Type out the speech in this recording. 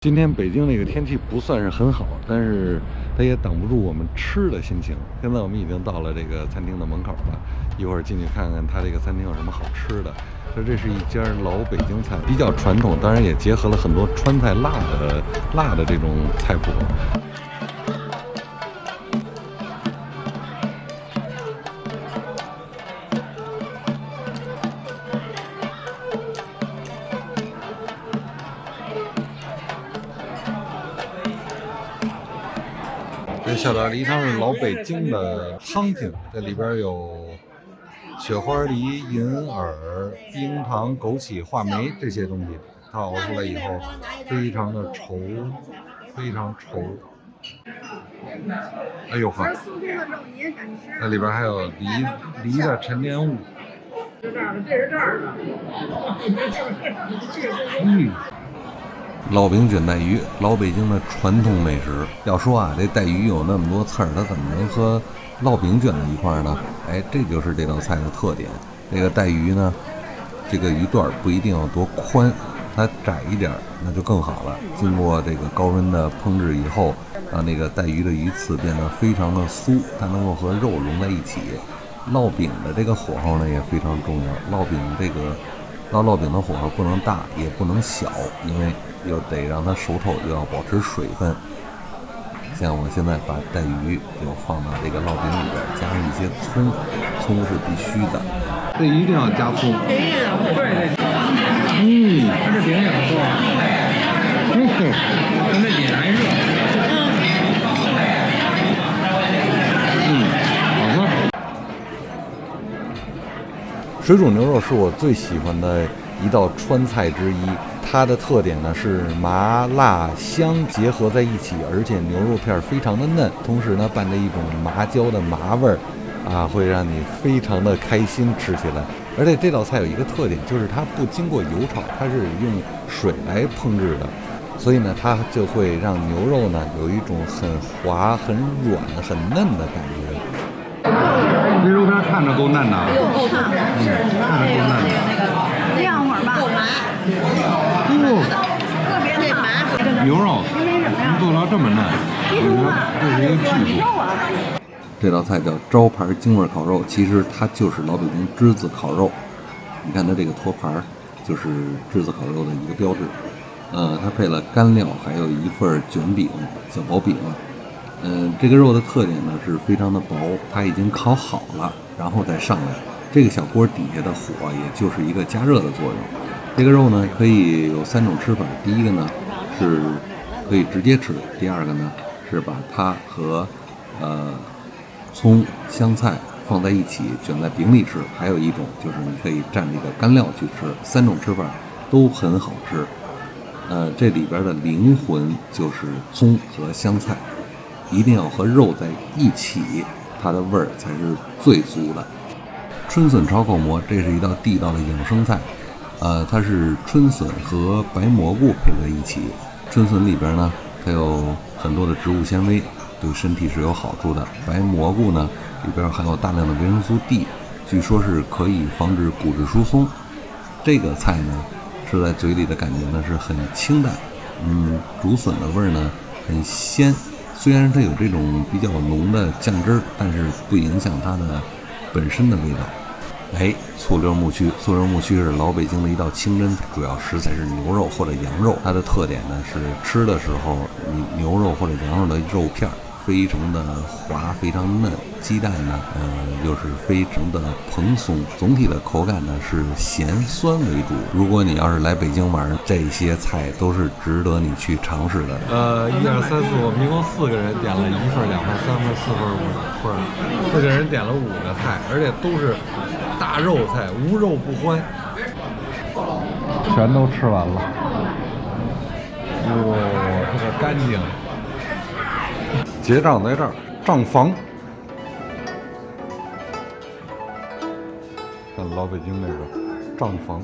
今天北京这个天气不算是很好，但是它也挡不住我们吃的心情。现在我们已经到了这个餐厅的门口了，一会儿进去看看它这个餐厅有什么好吃的。说这是一家老北京菜，比较传统，当然也结合了很多川菜辣的这种菜谱。这小大梨汤是老北京的汤品，这里边有雪花梨、银耳、冰糖、枸杞、话梅这些东西，它熬出来以后非常的稠，非常稠。哎呦呵，那里边还有梨的陈年雾。烙饼卷带鱼，老北京的传统美食。要说啊，这带鱼有那么多刺儿，它怎么能和烙饼卷在一块儿呢？哎，这就是这道菜的特点。这个带鱼呢，这个鱼段不一定要多宽，它窄一点那就更好了。经过这个高温的烹制以后，让那个带鱼的鱼刺变得非常的酥，它能够和肉融在一起。烙饼的这个火候呢也非常重要，烙饼的火候不能大也不能小，因为又得让它熟透，又要保持水分。像我现在把带鱼就放到这个烙饼里边，加上一些葱，葱是必须的，这一定要加葱。对，它这饼也不错，跟这也难热。好喝。水煮牛肉是我最喜欢的一道川菜之一，它的特点呢是麻辣香结合在一起，而且牛肉片非常的嫩，同时呢伴着一种麻椒的麻味儿，会让你非常的开心吃起来。而且这道菜有一个特点，就是它不经过油炒，它是用水来烹制的，所以呢它就会让牛肉呢有一种很滑、很软、很嫩的感觉。这肉片看着够嫩的，看着够嫩的。晾会儿吧。特别的麻。牛肉能做到这么嫩，我觉得这是一个技术。这道菜叫招牌京味烤肉，其实它就是老北京栀子烤肉。你看它这个托盘，就是栀子烤肉的一个标志。它配了干料，还有一份卷饼，小薄饼。这个肉的特点呢是非常的薄，它已经烤好了，然后再上来。这个小锅底下的火也就是一个加热的作用。这个肉呢可以有3种吃法，第一个呢是可以直接吃，第二个呢是把它和葱香菜放在一起卷在饼里吃，还有一种就是你可以蘸这个干料去吃。3种吃法都很好吃。这里边的灵魂就是葱和香菜，一定要和肉在一起，它的味儿才是最足的。春笋炒口蘑，这是一道地道的养生菜，它是春笋和白蘑菇配在一起。春笋里边呢，它有很多的植物纤维，对身体是有好处的。白蘑菇呢，里边含有大量的维生素 D， 据说是可以防止骨质疏松。这个菜呢，吃在嘴里的感觉呢是很清淡，竹笋的味儿呢很鲜。虽然它有这种比较浓的酱汁儿，但是不影响它的本身的味道。醋溜木须是老北京的一道清真菜，主要食材是牛肉或者羊肉。它的特点呢是吃的时候，你牛肉或者羊肉的肉片非常的滑，非常嫩，鸡蛋呢，又是非常的蓬松，总体的口感呢是咸酸为主。如果你要是来北京玩，这些菜都是值得你去尝试的。1、2、3、4，我们一共4个人点了1份、2份、3份、4份、5份，4个人点了5个菜，而且都是大肉菜，无肉不欢。全都吃完了，这个干净。结账在这儿，账房。看老北京那个账房。